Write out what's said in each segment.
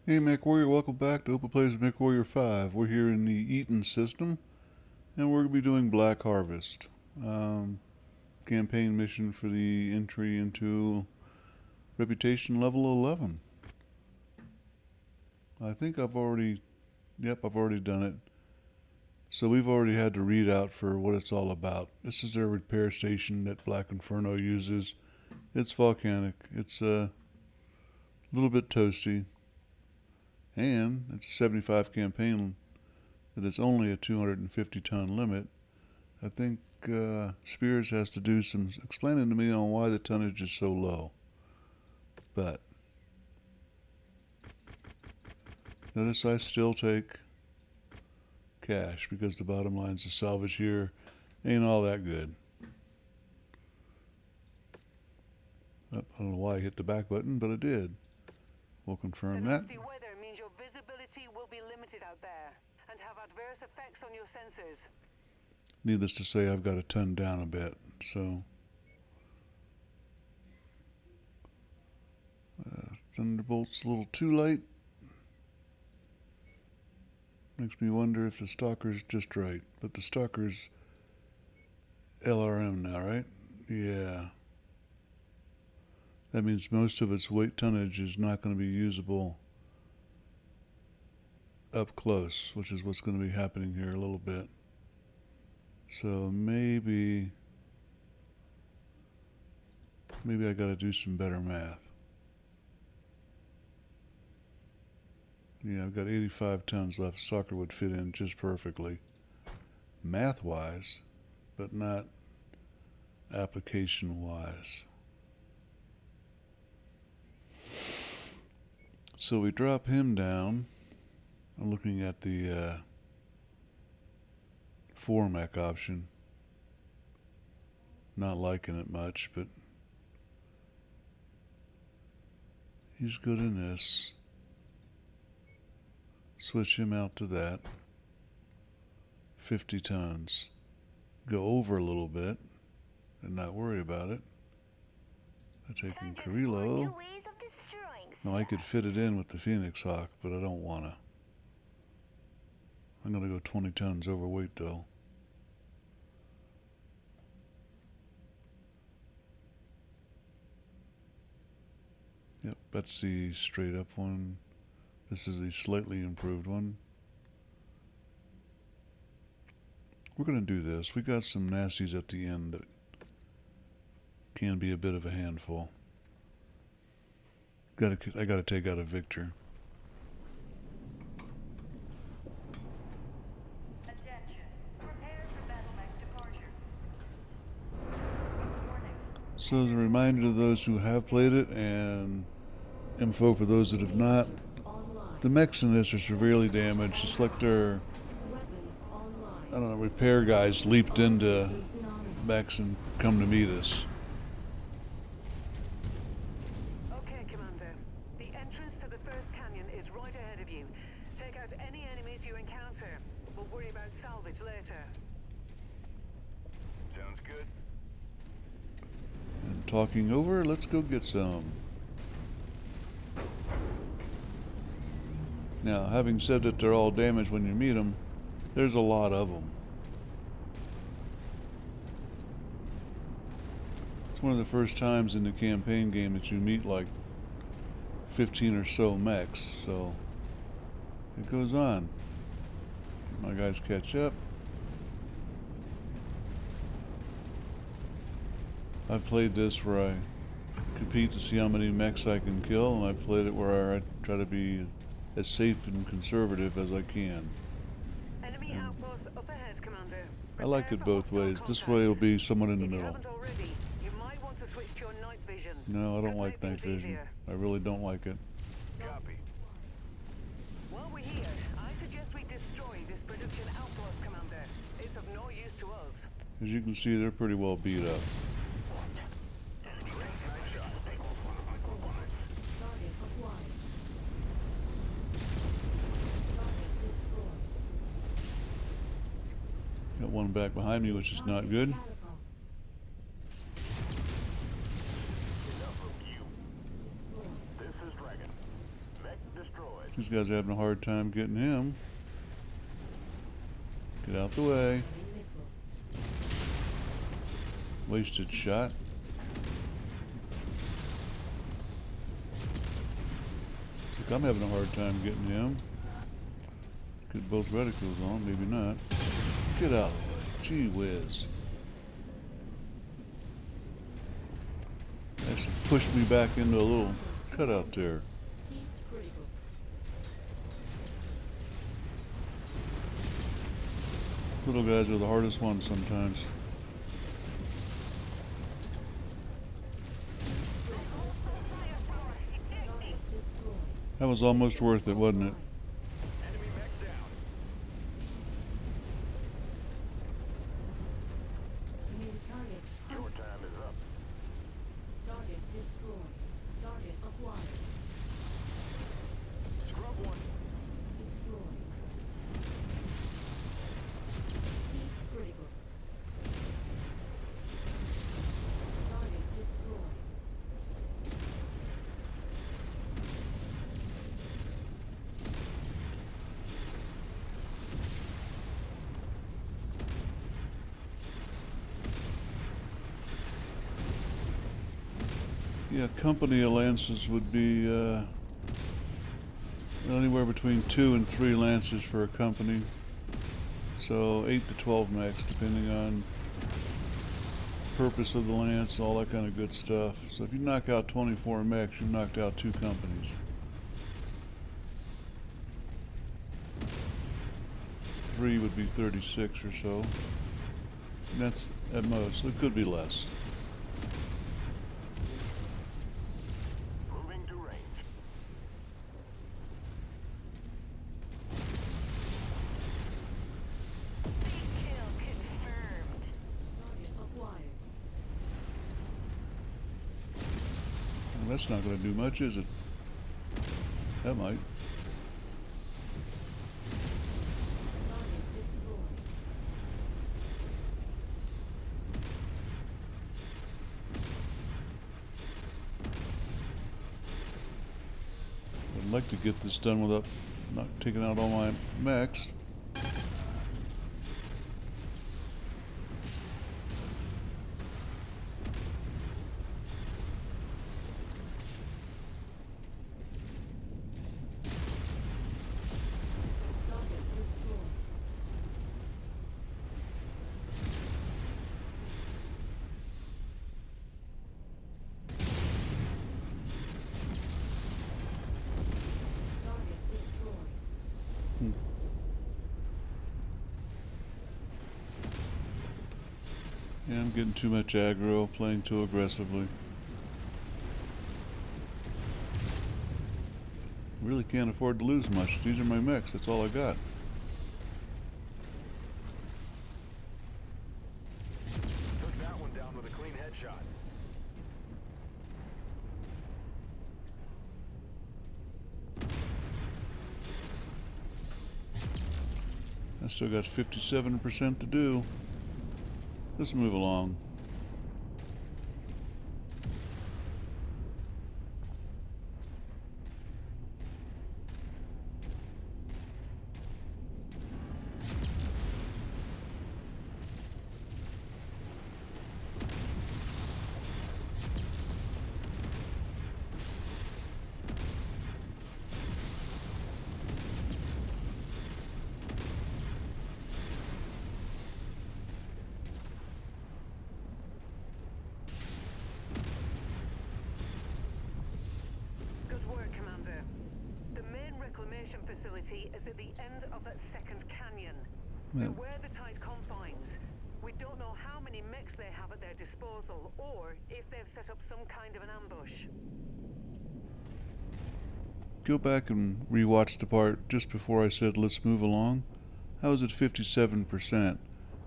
Hey Mechwarrior, welcome back to Open Plays Mechwarrior 5. We're here in the Eaton system, and we're going to be doing Black Harvest. Campaign mission for the entry into Reputation level 11. I think I've already done it. So we've already had the readout for what it's all about. This is their repair station that Black Inferno uses. It's volcanic. It's a little bit toasty. And it's a 75 campaign that is only a 250 ton limit. I think Spears has to do some explaining to me on why the tonnage is so low. But notice I still take cash because the bottom line's the salvage here ain't all that good. I don't know why I hit the back button, but I did. We'll confirm that. Weather means your visibility will be limited out there and have adverse effects on your sensors. Needless to say, I've got to ton down a bit, so Thunderbolt's a little too late. Makes me wonder if the Stalker's just right, but the Stalker's LRM now, right? Yeah. That means most of its weight tonnage is not going to be usable up close, which is what's going to be happening here a little bit. So maybe I got to do some better math. Yeah, I've got 85 tons left. Stalker would fit in just perfectly, math-wise, but not application-wise. So we drop him down. I'm looking at the 4-mech option. Not liking it much, but he's good in this. Switch him out to that. 50 tons. Go over a little bit and not worry about it. I'm taking Carrillo. Now I could fit it in with the Phoenix Hawk, but I don't want to. I'm going to go 20 tons overweight though. Yep, that's the straight up one. This is the slightly improved one. We're going to do this. We got some nasties at the end that can be a bit of a handful. I got to take out a Victor. So as a reminder to those who have played it and info for those that have not, the mechs in this are severely damaged. It's like their, I don't know, repair guys leaped into mechs and come to meet us. Okay, Commander. The entrance to the first canyon is right ahead of you. Take out any enemies you encounter. We'll worry about salvage later. Sounds good. And talking over, let's go get some. Now, having said that they're all damaged when you meet them, there's a lot of them. It's one of the first times in the campaign game that you meet like 15 or so mechs, so it goes on. My guys catch up. I've played this where I compete to see how many mechs I can kill, and I've played it where I try to be as safe and conservative as I can. Enemy outpost up ahead, Commander. I like it both ways. This way it'll be somewhat in the middle. Already, you might want to switch to your night vision. No, I don't like night vision. I really don't like it. Copy. While we're here, I suggest we destroy this production outpost, Commander. It's of no use to us. As you can see, they're pretty well beat up. Got one back behind me, which is not good. Enough of you. This is Dragon. Mech destroyed. These guys are having a hard time getting him. Get out the way. Wasted shot. Looks like I'm having a hard time getting him. Get both reticles on, maybe not. Get out of the way. Gee whiz. Actually pushed me back into a little cutout there. Little guys are the hardest ones sometimes. That was almost worth it, wasn't it? Enemy mech down. Your time is up. Target destroyed. Target acquired. Scrub one. Destroyed. Heat critical. Target destroyed. Yeah, company of lances would be anywhere between 2 and 3 lances for a company. So 8 to 12 mechs, depending on purpose of the lance, all that kind of good stuff. So if you knock out 24 mechs, you've knocked out 2 companies. 3 would be 36 or so. That's at most. It could be less. Moving to range. Kill confirmed. Target acquired. Well, that's not going to do much, is it? That might. Target destroyed. I'd like to get this done without not taking out all my mechs. Target destroyed. Target destroyed. Yeah, I'm getting too much aggro, playing too aggressively. Really can't afford to lose much. These are my mechs, that's all I got. Took that one down with a clean headshot. I still got 57% to do. Let's move along. Good work, Commander. The main reclamation facility is at the end of that second canyon. Yeah. Beware the tight confines. We don't know how many mechs they have at their disposal, or if they've set up some kind of an ambush. Go back and rewatch the part just before I said let's move along. I was at 57%.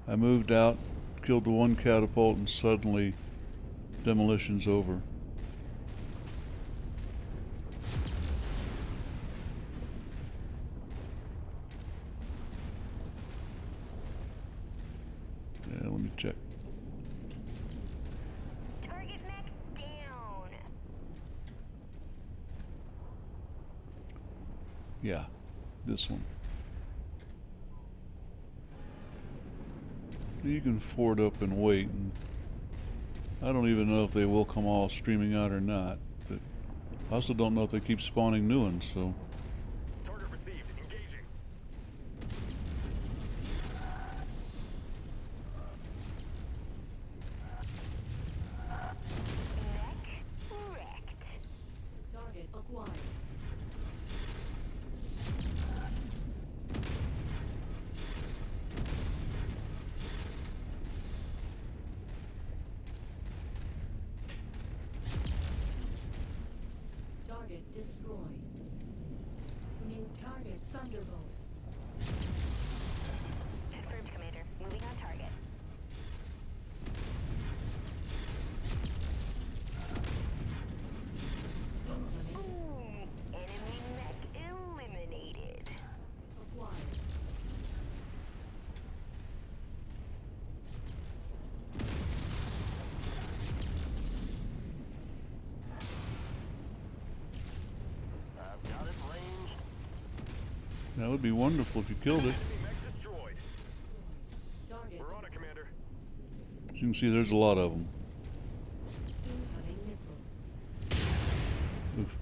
I moved out, killed the one catapult, and suddenly demolition's over. Yeah, let me check. Target mech down. Yeah, this one. You can ford up and wait, and I don't even know if they will come all streaming out or not, but I also don't know if they keep spawning new ones, so... Target received. Engaging. Mech wrecked. Target acquired. Target destroyed. New target Thunderbolt. Confirmed, Commander. Moving on target. Incoming. Enemy mech eliminated. Acquired. I've got it ranged. That would be wonderful if you killed it. Enemy mech destroyed. Target. We're on it, Commander. As you can see, there's a lot of them. Incoming missile. Oof.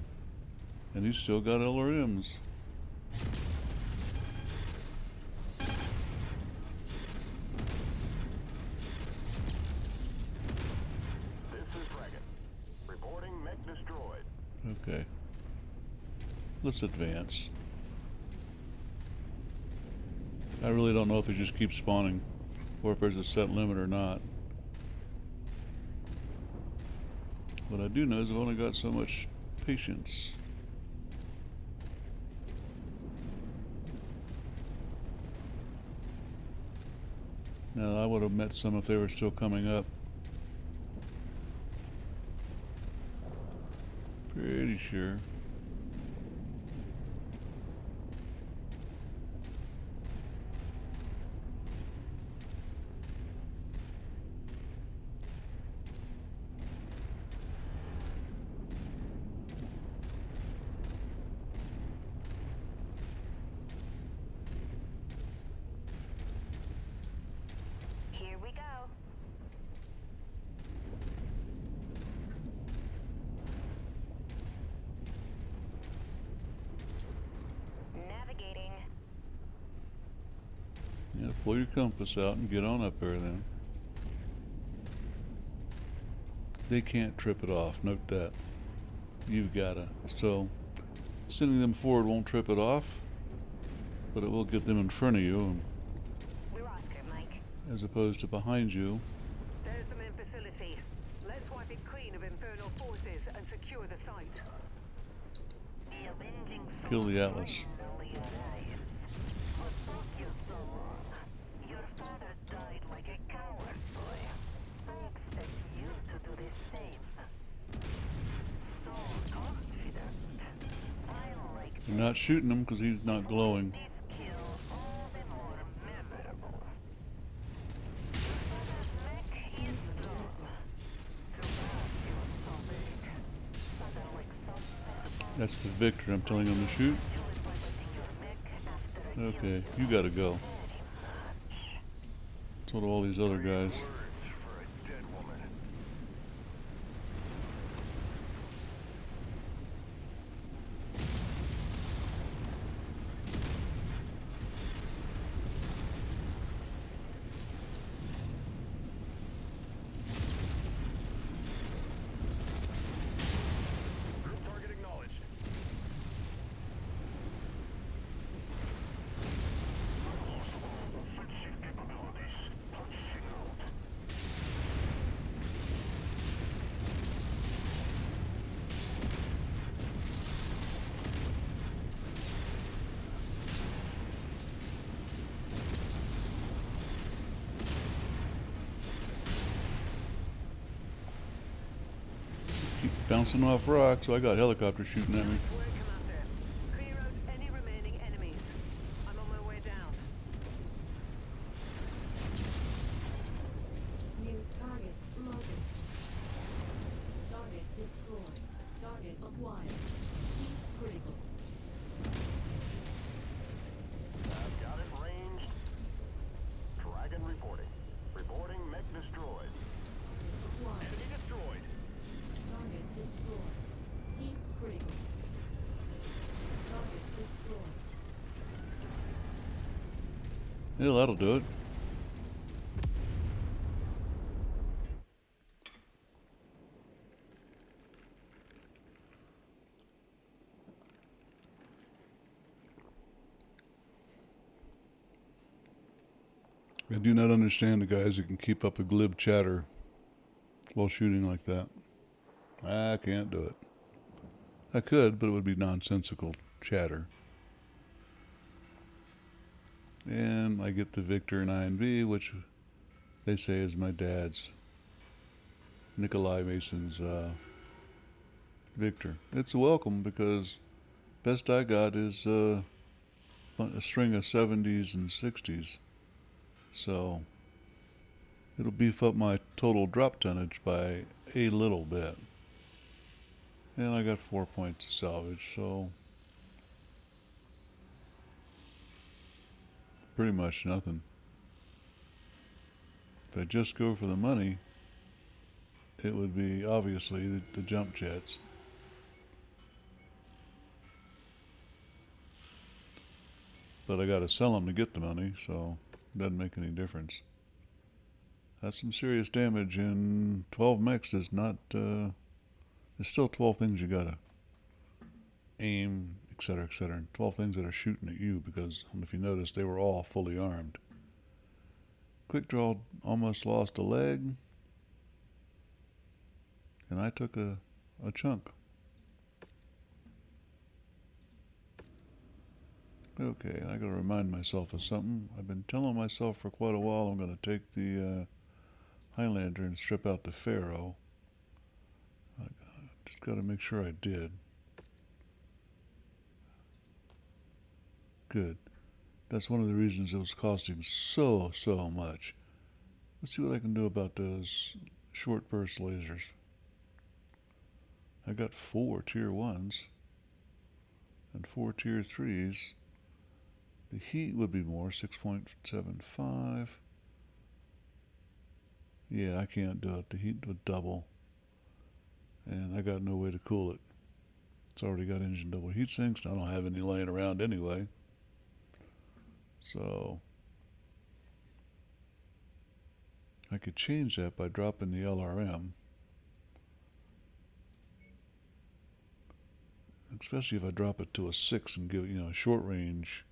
And he's still got LRMs. This is Dragon. Reporting mech destroyed. Okay. Let's advance. I really don't know if they just keep spawning or if there's a set limit or not. What I do know is I've only got so much patience. Now, I would have met some if they were still coming up. Pretty sure. Here we go. Navigating. Yeah, pull your compass out and get on up there then. They can't trip it off, note that. You've gotta. So, sending them forward won't trip it off, but it will get them in front of you, and We're Oscar, Mike. as opposed to behind you. There's the main facility. Let's wipe it clean of infernal forces and secure the site. The avenging Kill the Atlas. finally arrives. What took you so long? Your father died like a coward, boy. I expect you to do the same. So confident. I like You're not shooting him because he's not glowing. this kill all the more memorable. Mech is gone. Too bad he was so big. But I'll accept That's the victor I'm telling him to shoot. Okay, you gotta go. So do all these other guys. Words for a dead woman. Group target acknowledged. Keep bouncing off rocks, so I got helicopters shooting at me. Nice work, Commander. Clear out any remaining enemies. I'm on my way down. New target Locust. Target destroyed. Target acquired. Heat critical. Yeah, that'll do it. I do not understand the guys who can keep up a glib chatter while shooting like that. I can't do it. I could, but it would be nonsensical chatter. And I get the Victor 9B, which they say is my dad's, Nikolai Mason's Victor. It's a welcome because best I got is a string of 70s and 60s. So it'll beef up my total drop tonnage by a little bit. And I got 4 points to salvage, so pretty much nothing. If I just go for the money, it would be obviously the jump jets. But I gotta sell them to get the money, so it doesn't make any difference. That's some serious damage, and 12 mechs is not, there's still 12 things you gotta aim, etc., etc. And 12 things that are shooting at you, because if you notice, they were all fully armed. Quick draw almost lost a leg, and I took a chunk. Okay, I gotta remind myself of something. I've been telling myself for quite a while I'm gonna take the Highlander and strip out the Pharaoh. I just gotta make sure I did. Good. That's one of the reasons it was costing so much. Let's see what I can do about those short burst lasers. I got 4 tier 1s and 4 tier 3s. The heat would be more, 6.75. Yeah, I can't do it. The heat would double. And I got no way to cool it. It's already got engine double heat sinks. I don't have any laying around anyway. So I could change that by dropping the LRM. Especially if I drop it to a 6 and give, short range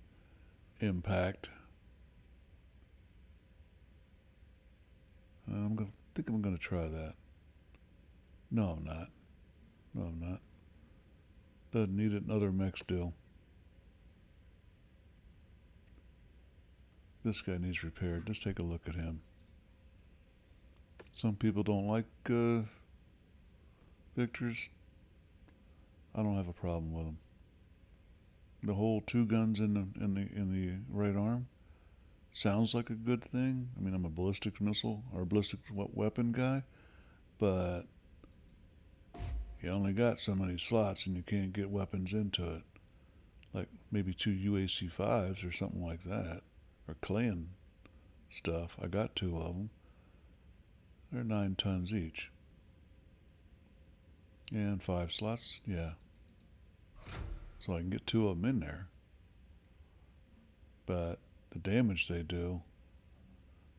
impact. I think I'm gonna try that. No, I'm not. No, I'm not. Doesn't need it. Other mechs do. This guy needs repaired. Let's take a look at him. Some people don't like Victors. I don't have a problem with them. The whole 2 guns in the right arm sounds like a good thing. I mean, I'm a ballistic missile or ballistic weapon guy, but you only got so many slots and you can't get weapons into it. Like maybe 2 UAC-5s or something like that, or clan stuff. I got 2 of them. They're 9 tons each. And 5 slots, yeah. So I can get 2 of them in there. But the damage they do,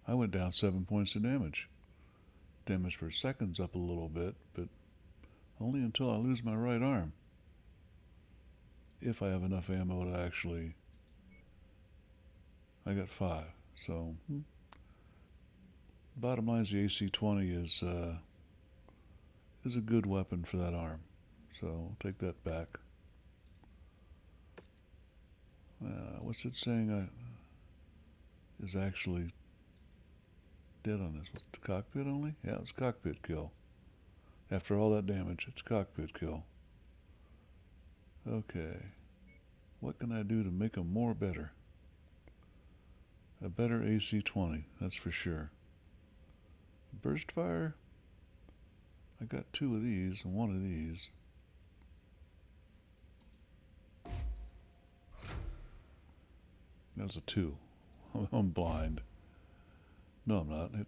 I went down 7 points of damage. Damage per second's up a little bit, but only until I lose my right arm. If I have enough ammo to actually... I got 5, so... Bottom line is the AC-20 is a good weapon for that arm. So I'll take that back. What's it saying is actually dead on this? What's the cockpit only? Yeah, it's cockpit kill. After all that damage, it's cockpit kill. Okay. What can I do to make them more better? A better AC-20, that's for sure. Burst fire? I got 2 of these and 1 of these. That was a 2. I'm blind. No, I'm not. It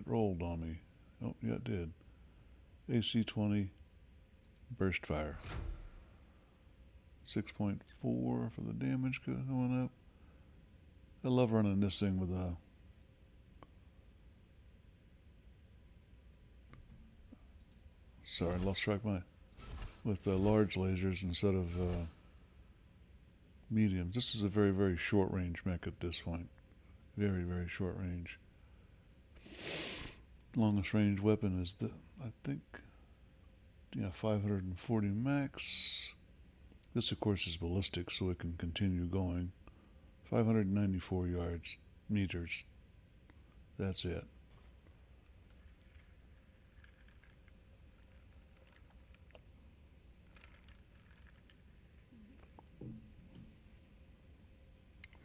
rolled on me. Oh, yeah, it did. AC-20, burst fire. 6.4 for the damage going up. I love running this thing with sorry, lost track with large lasers instead of mediums. This is a very, very short range mech at this point. Very, very short range. Longest range weapon is I think, 540 max. This, of course, is ballistic, so it can continue going. 594 meters. That's it.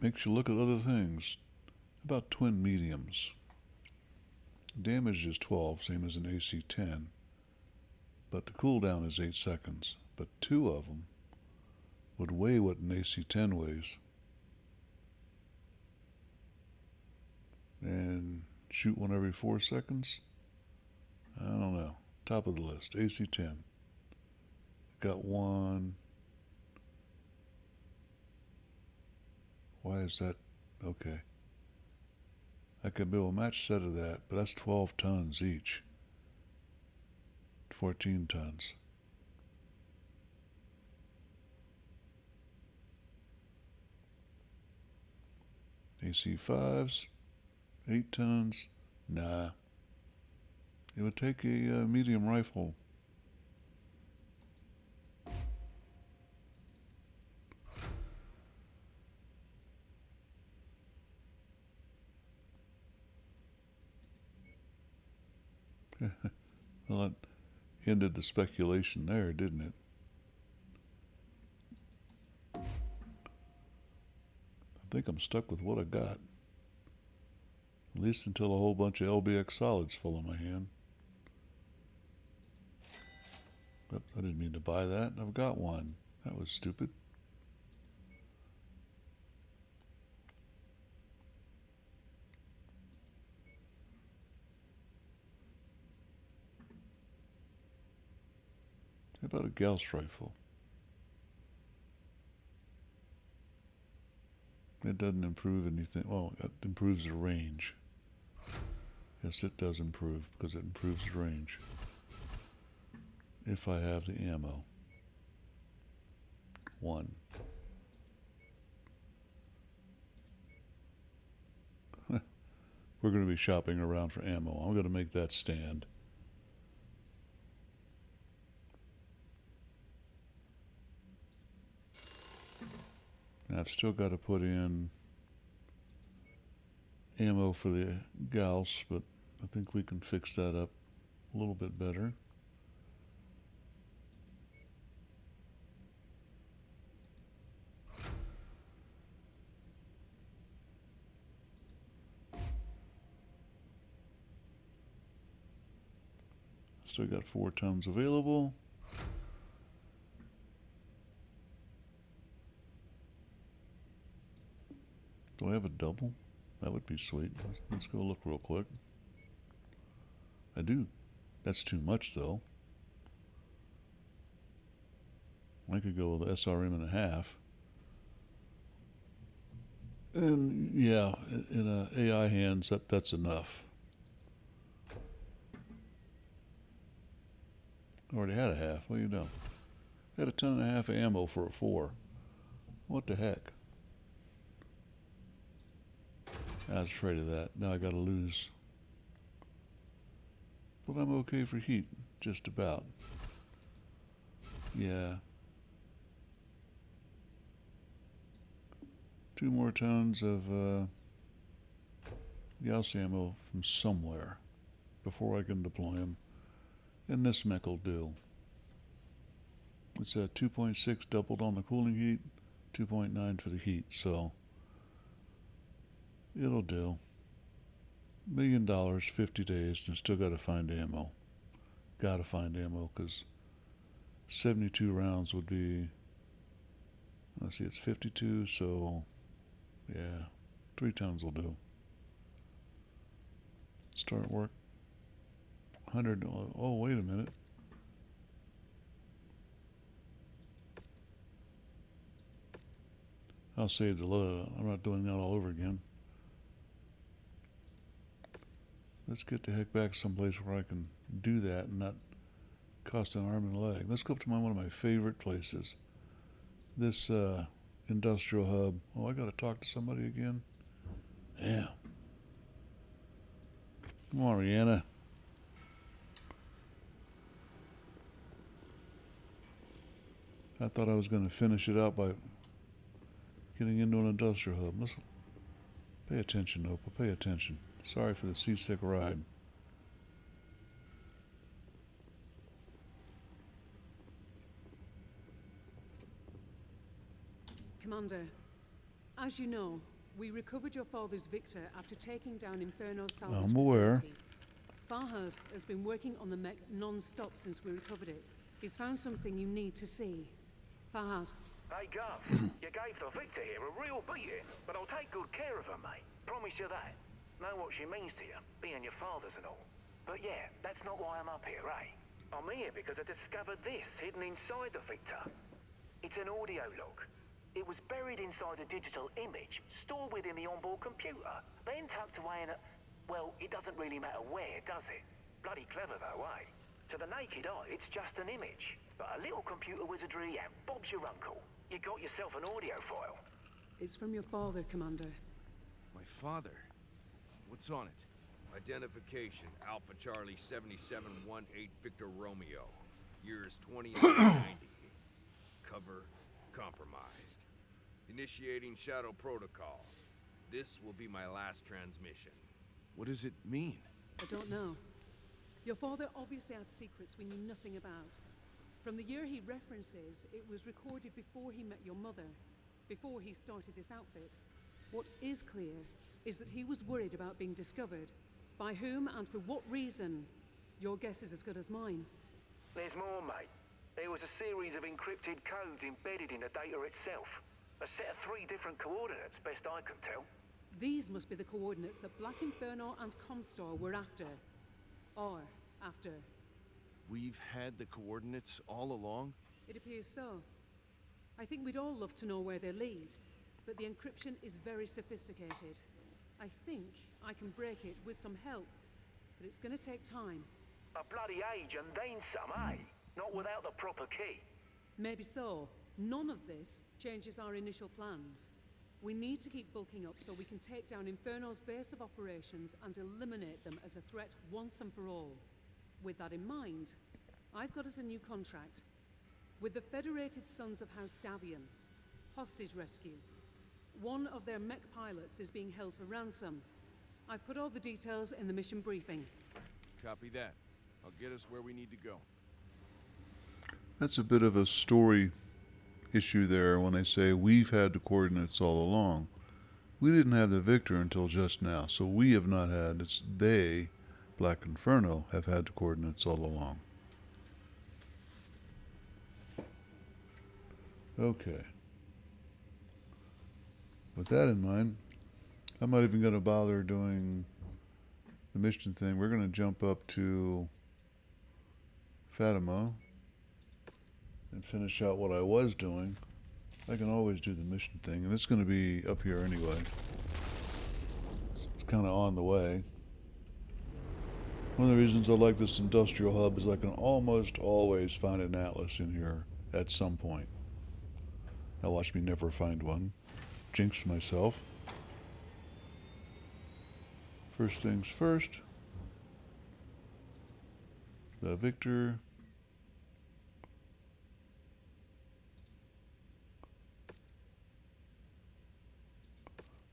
Makes you look at other things. About twin mediums. Damage is 12, same as an AC-10. But the cooldown is 8 seconds. But 2 of them would weigh what an AC-10 weighs. And shoot one every 4 seconds? I don't know. Top of the list, AC-10. Got one. Why is that? Okay. I could build a match set of that, but that's 12 tons each. 14 tons. AC-5s, 8 tons. Nah. It would take a medium rifle. Well, it ended the speculation there, didn't it? I think I'm stuck with what I got. At least until a whole bunch of LBX solids fall in my hand. But I didn't mean to buy that. I've got one. That was stupid. How about a Gauss rifle? It doesn't improve anything. Well, it improves the range. Yes, it does improve because it improves the range. If I have the ammo. 1. We're going to be shopping around for ammo. I'm going to make that stand. Now I've still got to put in ammo for the Gauss, but I think we can fix that up a little bit better. Still got 4 tons available. Do I have a double? That would be sweet. Let's go look real quick. I do. That's too much, though. I could go with SRM and a half. And yeah, in AI hands, that's enough. Already had a half. What do you know? Had a 1.5 tons of ammo for a 4. What the heck? I was afraid of that. Now I gotta lose. But I'm okay for heat, just about. Yeah. 2 more tons of Gauss ammo from somewhere before I can deploy them. And this mech will do. It's a 2.6 doubled on the cooling heat, 2.9 for the heat, so it'll do. $1 million, 50 days, and still gotta find ammo. Gotta find ammo, because 72 rounds would be, let's see, it's 52, so yeah, 3 tons will do. Start work. 100, oh, wait a minute. I'll save the load. I'm not doing that all over again. Let's get the heck back someplace where I can do that and not cost an arm and a leg. Let's go up to one of my favorite places. This industrial hub. Oh, I gotta talk to somebody again. Yeah. Come on, Rihanna. I thought I was going to finish it out by getting into an industrial hub. Listen, pay attention, Opal. Pay attention. Sorry for the seasick ride. Commander, as you know, we recovered your father's Victor after taking down Inferno's salvage I'm aware. facility. Farhad has been working on the mech non-stop since we recovered it. He's found something you need to see. Farhad. Hey, Gov, you gave the Victor here a real beating, but I'll take good care of her, mate. Promise you that. Know what she means to you, being your father's and all. But yeah, that's not why I'm up here, eh? I'm here because I discovered this hidden inside the Victor. It's an audio log. It was buried inside a digital image, stored within the onboard computer, then tucked away in a... Well, it doesn't really matter where, does it? Bloody clever though, eh? To the naked eye, it's just an image. But a little computer wizardry and Bob's your uncle. You got yourself an audio file. It's from your father, Commander. My father? What's on it? Identification, Alpha Charlie 7718 Victor Romeo. Years 2890. Cover compromised. Initiating Shadow Protocol. This will be my last transmission. What does it mean? I don't know. Your father obviously had secrets we knew nothing about. From the year he references, it was recorded before he met your mother, before he started this outfit. What is clear is that he was worried about being discovered. By whom and for what reason? Your guess is as good as mine. There's more, mate. There was a series of encrypted codes embedded in the data itself. A set of 3 different coordinates, best I can tell. These must be the coordinates that Black Inferno and Comstar were after. Or after. We've had the coordinates all along? It appears so. I think we'd all love to know where they lead, but the encryption is very sophisticated. I think I can break it with some help, but it's gonna take time. A bloody age and then some, eh? Not without the proper key. Maybe so. None of this changes our initial plans. We need to keep bulking up so we can take down Inferno's base of operations and eliminate them as a threat once and for all. With that in mind, I've got us a new contract. With the Federated Sons of House Davian. Hostage rescue. One of their mech pilots is being held for ransom. I've put all the details in the mission briefing. Copy that. I'll get us where we need to go. That's a bit of a story issue there when they say we've had the coordinates all along. We didn't have the Victor until just now, so we have not had. It's they, Black Inferno, have had the coordinates all along. Okay. With that in mind, I'm not even going to bother doing the mission thing. We're going to jump up to Fatima and finish out what I was doing. I can always do the mission thing, and it's going to be up here anyway. It's kind of on the way. One of the reasons I like this industrial hub is I can almost always find an atlas in here at some point. Now watch me never find one. Jinx myself. First things first. The Victor.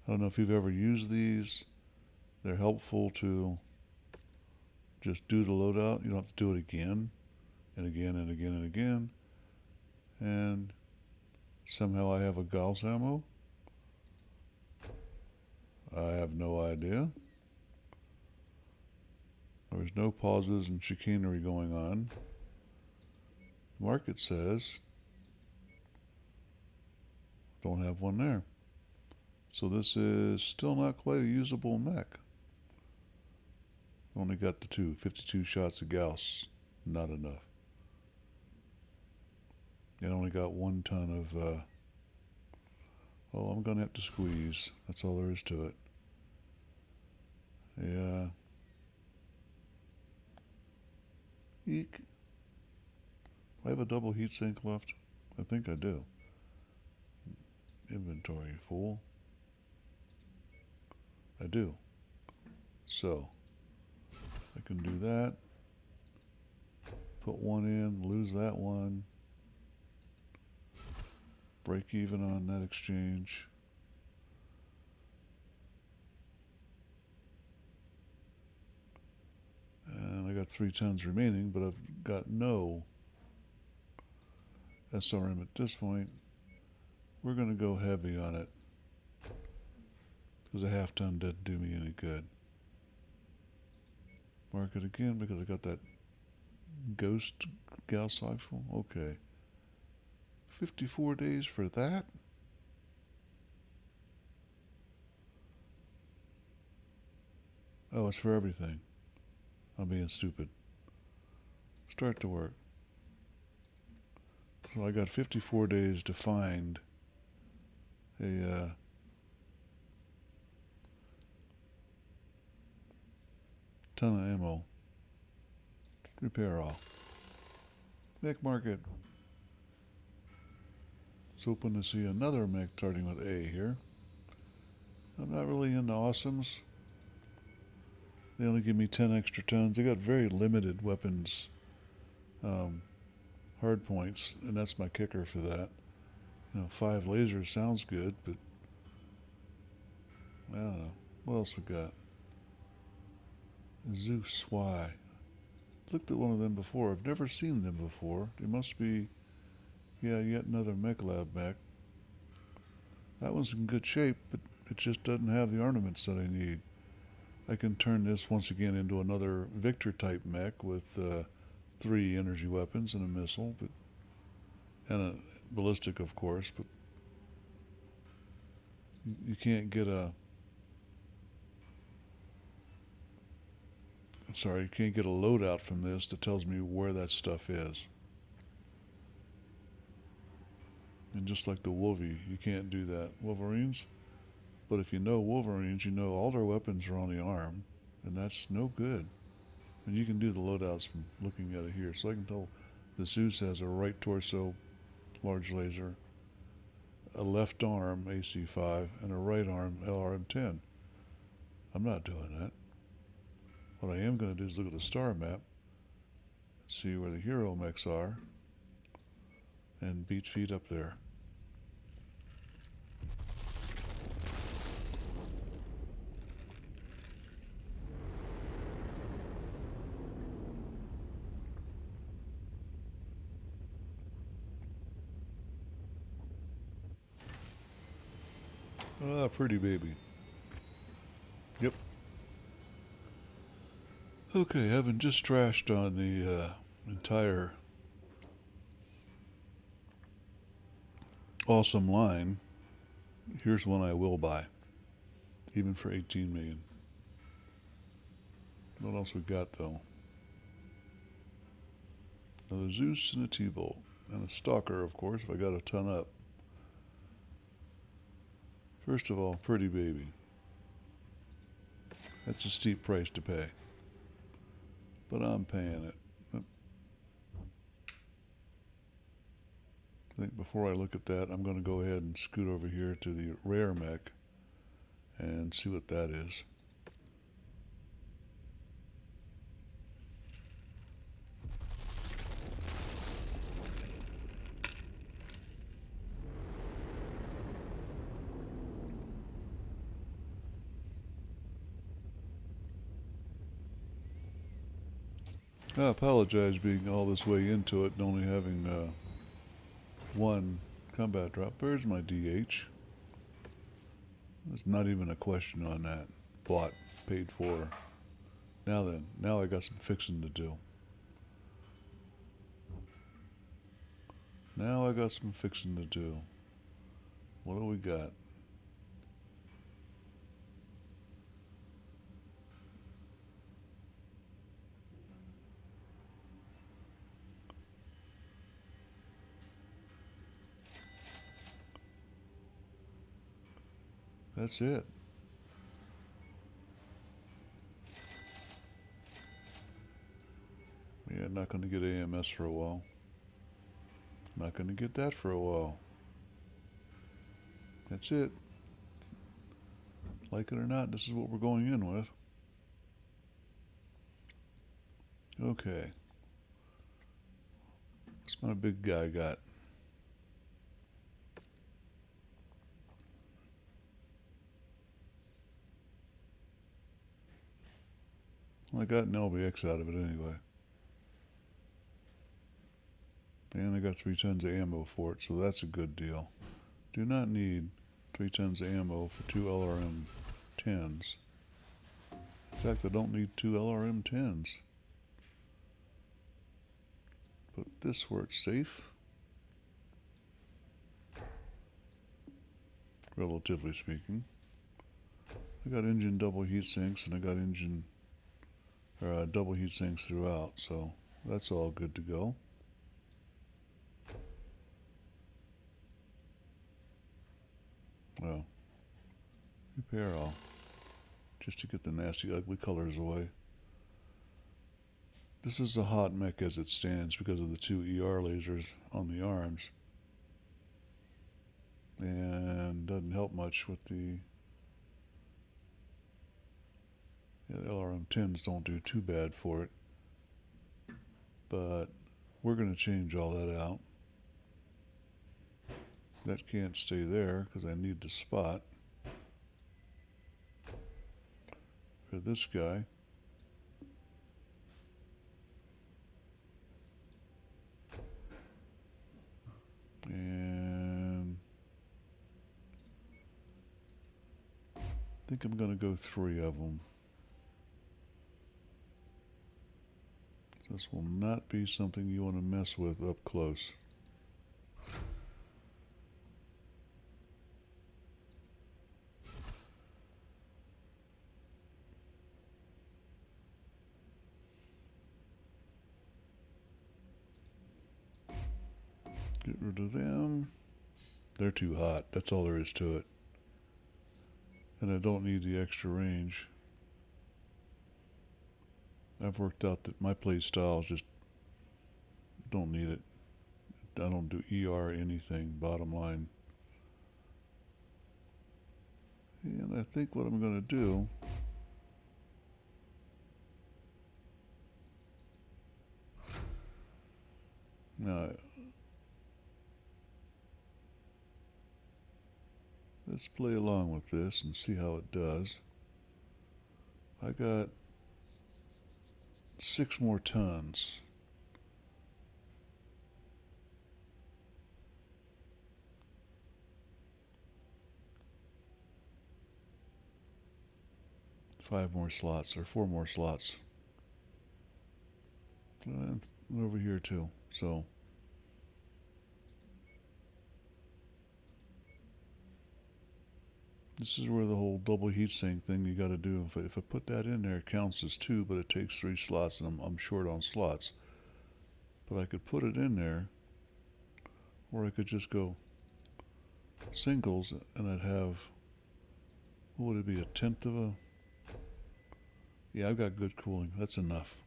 I don't know if you've ever used these. They're helpful to just do the loadout. You don't have to do it again and again and again and again. And somehow I have a Gauss ammo. I have no idea. There's no pauses and chicanery going on. Market says don't have one there. So this is still not quite a usable mech. Only got the 52 shots of Gauss. Not enough. It only got 1 ton of, oh, I'm going to have to squeeze. That's all there is to it. Yeah. Eek. Do I have a double heatsink left? I think I do. Inventory full. I do. So, I can do that. Put one in, lose that one. Break even on that exchange. And I got 3 tons remaining, but I've got no SRM at this point. We're going to go heavy on it, because a half ton didn't do me any good. Mark it again because I got that ghost Gauss rifle. Okay. 54 days for that? Oh, it's for everything. I'm being stupid. Start to work. So I got 54 days to find a ton of ammo. Repair all. Mech market. It's open to see another mech starting with A here. I'm not really into awesomes. They only give me 10 extra tons. They got very limited weapons hard points, and that's my kicker for that. 5 lasers sounds good, but I don't know. What else we got? Zeus Y. Looked at one of them before. I've never seen them before. They must be, yeah, yet another mech lab mech. That one's in good shape, but it just doesn't have the ornaments that I need. I can turn this once again into another Victor type mech with 3 energy weapons and a missile, but and a ballistic, of course, but you can't get a you can't get a loadout from this that tells me where that stuff is. And just like the Wolvie, you can't do that. Wolverines? But if you know Wolverines, you know all their weapons are on the arm, and that's no good. And you can do the loadouts from looking at it here. So I can tell the Zeus has a right torso large laser, a left arm AC5, and a right arm LRM-10. I'm not doing that. What I am going to do is look at the star map, see where the hero mechs are, and beat feet up there. Ah, pretty baby. Yep. Okay, having just trashed on the entire awesome line, here's one I will buy, even for 18 million. What else we got though? Another Zeus and a T-Bolt, and a Stalker, of course, if I got a ton up. First of all, pretty baby. That's a steep price to pay, but I'm paying it. I think before I look at that, I'm going to go ahead and scoot over here to the rare mech and see what that is. I apologize being all this way into it and only having one combat drop. Where's my DH? There's not even a question on that. Bought, paid for. Now then, now I got some fixing to do. Now I got some fixing to do. What do we got? That's it. Yeah, not going to get AMS for a while. Not going to get that for a while. That's it. Like it or not, this is what we're going in with. Okay. What's my big guy got? Well, I got an LBX out of it anyway. And I got 3 tons of ammo for it, so that's a good deal. Do not need 3 tons of ammo for 2 LRM 10s. In fact, I don't need 2 LRM 10s. Put this where it's safe. Relatively speaking. I got engine double heat sinks and I got engine double heat sinks throughout, so that's all good to go. Well, repair all, just to get the nasty ugly colors away. This is a hot mech as it stands because of the 2 ER lasers on the arms. And doesn't help much with the LRM 10s don't do too bad for it. But we're going to change all that out. That can't stay there because I need the spot for this guy. And I think I'm going to go 3 of them. This will not be something you want to mess with up close. Get rid of them. They're too hot. That's all there is to it. And I don't need the extra range. I've worked out that my play styles just don't need it. I don't do ER anything, bottom line. And I think what I'm going to do now, let's play along with this and see how it does. I got 6 more tons. Five more slots, or 4 more slots. And over here too, so. This is where the whole double heatsink thing you got to do. If I put that in there, it counts as 2, but it takes 3 slots, and I'm short on slots. But I could put it in there, or I could just go singles, and I'd have, what would it be, 1/10 of a? Yeah, I've got good cooling. That's enough.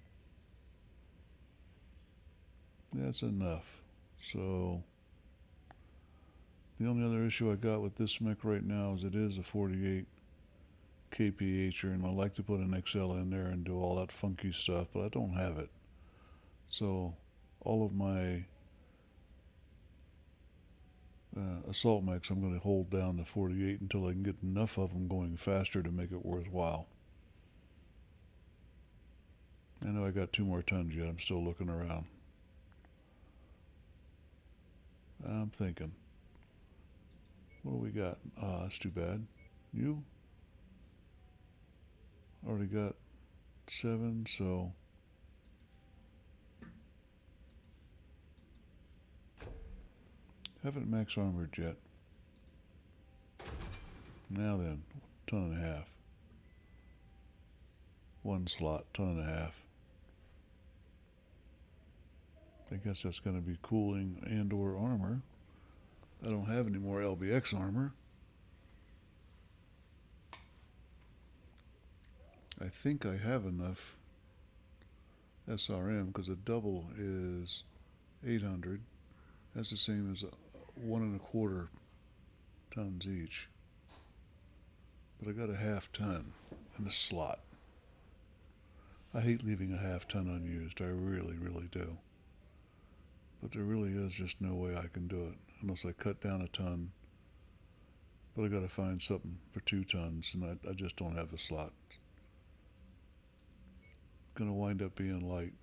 That's enough. So the only other issue I got with this mech right now is it is a 48 kph, and I like to put an XL in there and do all that funky stuff, but I don't have it. So all of my assault mechs, I'm going to hold down to 48 until I can get enough of them going faster to make it worthwhile. I know I got 2 more tons yet. I'm still looking around. I'm thinking. What do we got? Ah, that's too bad. You? Already got 7, so. Haven't max armored yet. Now then, 1.5 tons. 1 slot, 1.5 tons. I guess that's going to be cooling and or armor. I don't have any more LBX armor. I think I have enough SRM because a double is 800. That's the same as 1.25 tons each. But I got a half ton in the slot. I hate leaving a half ton unused. I really, really do. But there really is just no way I can do it unless I cut down a ton. But I got to find something for 2 tons, and I just don't have the slot. Going to wind up being light.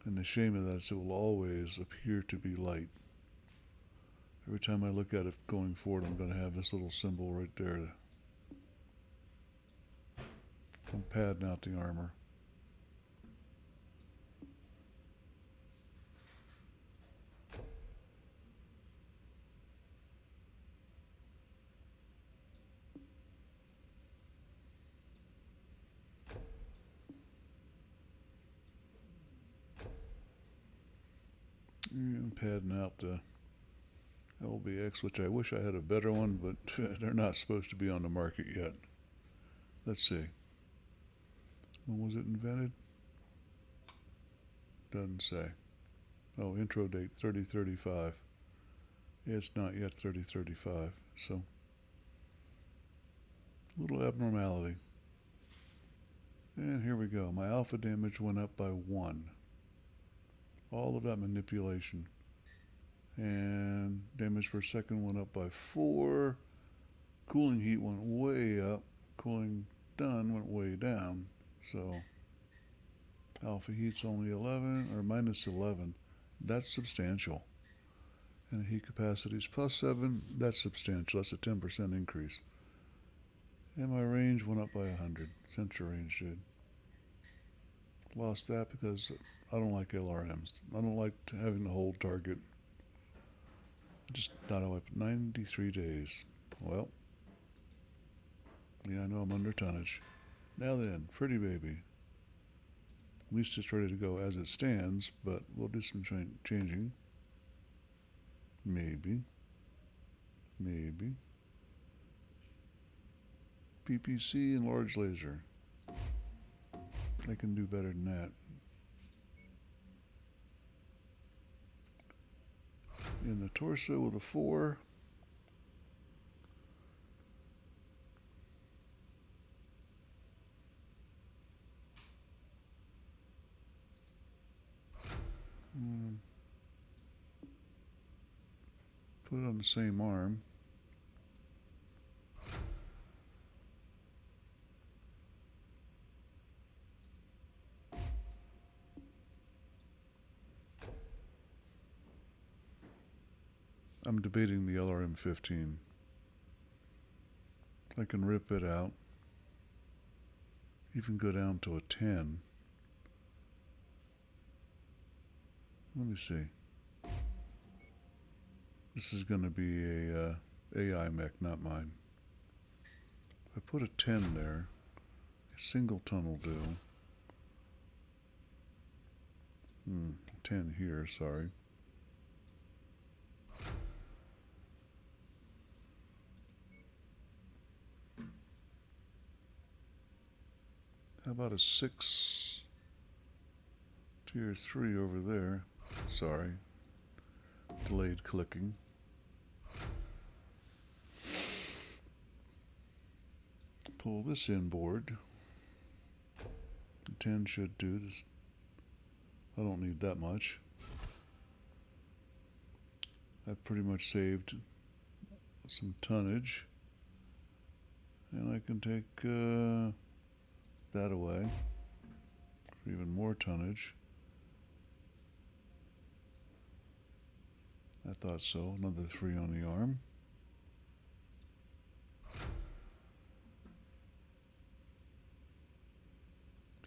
And the shame of that is it will always appear to be light. Every time I look at it going forward, I'm going to have this little symbol right there. I'm padding out the armor. I'm padding out the LBX, which I wish I had a better one, but they're not supposed to be on the market yet. Let's see. When was it invented? Doesn't say. Oh, intro date 3035. It's not yet 3035, so little abnormality. And here we go. My alpha damage went up by 1. All of that manipulation. And damage per second went up by 4. Cooling heat went way up. Cooling done went way down. So alpha heat's only 11 or minus 11. That's substantial. And heat capacity is plus 7. That's substantial. That's a 10% increase. And my range went up by 100. Sensor range did. Lost that because I don't like LRMs. I don't like having to hold target. Just not a weapon. 93 days. Well, yeah, I know I'm under tonnage. Now then, pretty baby. At least it's ready to go as it stands, but we'll do some changing. Maybe. PPC and large laser. I can do better than that. In the torso with a 4. Put it on the same arm. I'm debating the LRM-15. I can rip it out. Even go down to a 10. Let me see. This is going to be a AI mech, not mine. If I put a 10 there, a single ton will do. 10 here, sorry. How about a 6 tier 3 over there? Sorry. Delayed clicking. Pull this inboard. 10 should do this. I don't need that much. I've pretty much saved some tonnage. And I can take that away for even more tonnage. I thought so. Another 3 on the arm.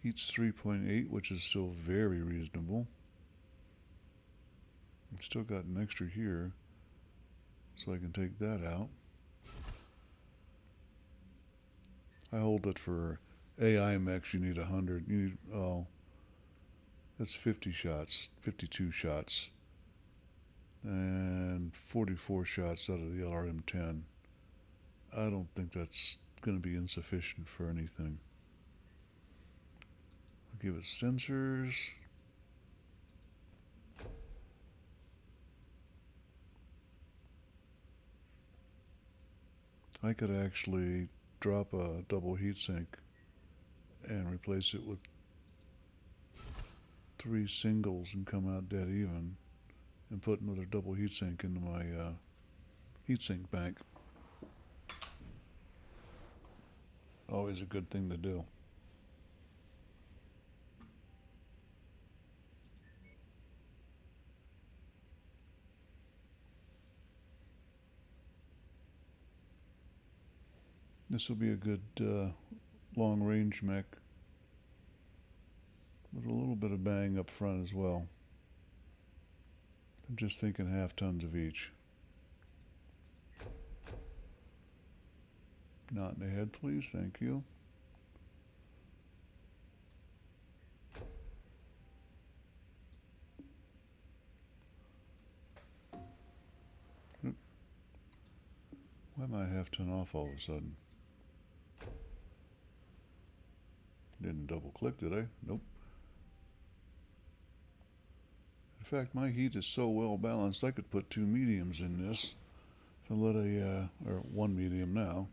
Heat's 3.8, which is still very reasonable. I've still got an extra here, so I can take that out. I hold it for AI mechs. You need 100. You need, oh, that's 50 shots, 52 shots, and 44 shots out of the LRM-10. I don't think that's going to be insufficient for anything. Give it sensors. I could actually drop a double heatsink and replace it with 3 singles and come out dead even, and put another double heatsink into my heatsink bank. Always a good thing to do. This will be a good long range mech with a little bit of bang up front as well. I'm just thinking half tons of each. Not in the head, please. Thank you. Why am I half ton off all of a sudden? Didn't double click, did I? Nope. In fact, my heat is so well balanced I could put 2 mediums in this. If I let or 1 medium now.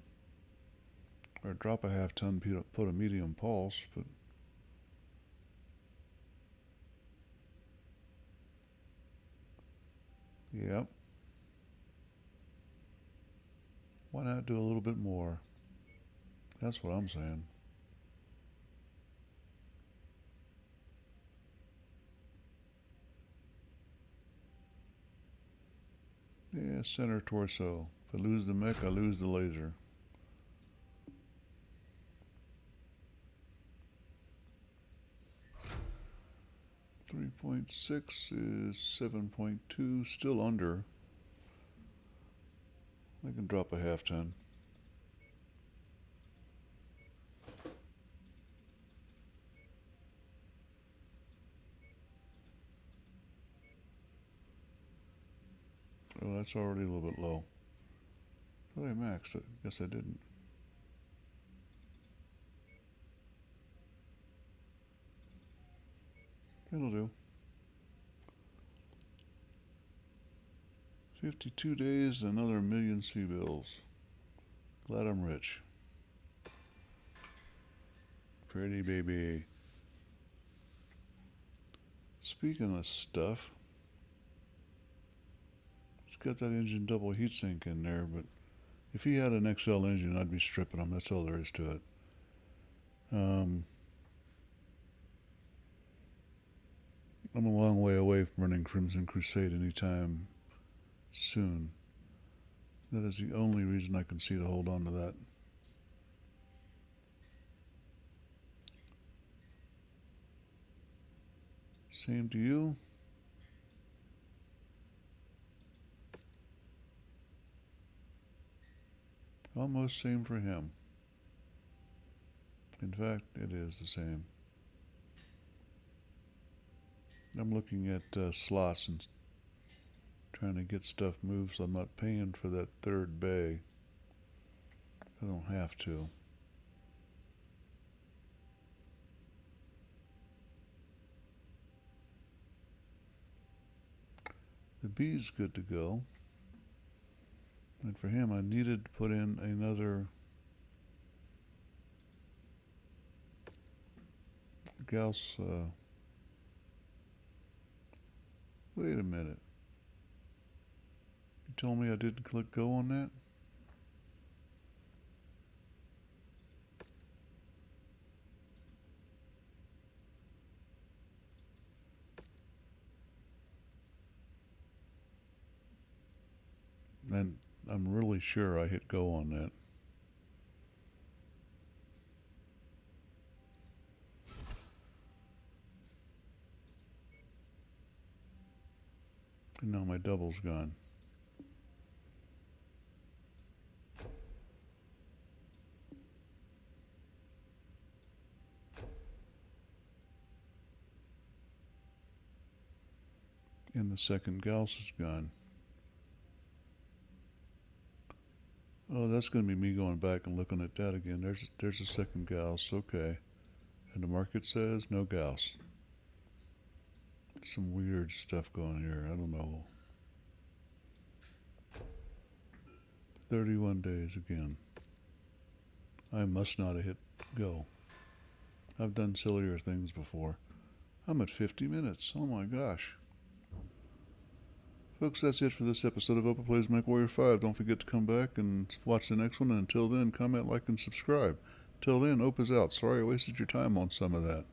Or drop a half ton, put a medium pulse, but yep. Why not do a little bit more? That's what I'm saying. Yeah, center torso. If I lose the mech, I lose the laser. .6 is 7.2, still under. I can drop a half ton. Oh, that's already a little bit low. Thought I maxed it. Guess I didn't. That'll do. 52 days, another 1,000,000 C-bills. Glad I'm rich. Pretty baby. Speaking of stuff, it's got that engine double heatsink in there, but if he had an XL engine, I'd be stripping him. That's all there is to it. I'm a long way away from running Crimson Crusade anytime soon. That is the only reason I can see to hold on to that. Same to you. Almost same for him. In fact, it is the same. I'm looking at slots and trying to get stuff moved so I'm not paying for that third bay. I don't have to. The B's good to go. And for him, I needed to put in another Gauss. Wait a minute. You told me I didn't click go on that? And I'm really sure I hit go on that. And now my double's gone. And the second Gauss is gone. Oh, that's going to be me going back and looking at that again. There's a second Gauss. Okay. And the market says no Gauss. Some weird stuff going here. I don't know. 31 days again. I must not have hit go. I've done sillier things before. I'm at 50 minutes. Oh my gosh. Folks, that's it for this episode of Open Plays Mechwarrior 5. Don't forget to come back and watch the next one. And until then, comment, like, and subscribe. Till then, Opa's out. Sorry I wasted your time on some of that.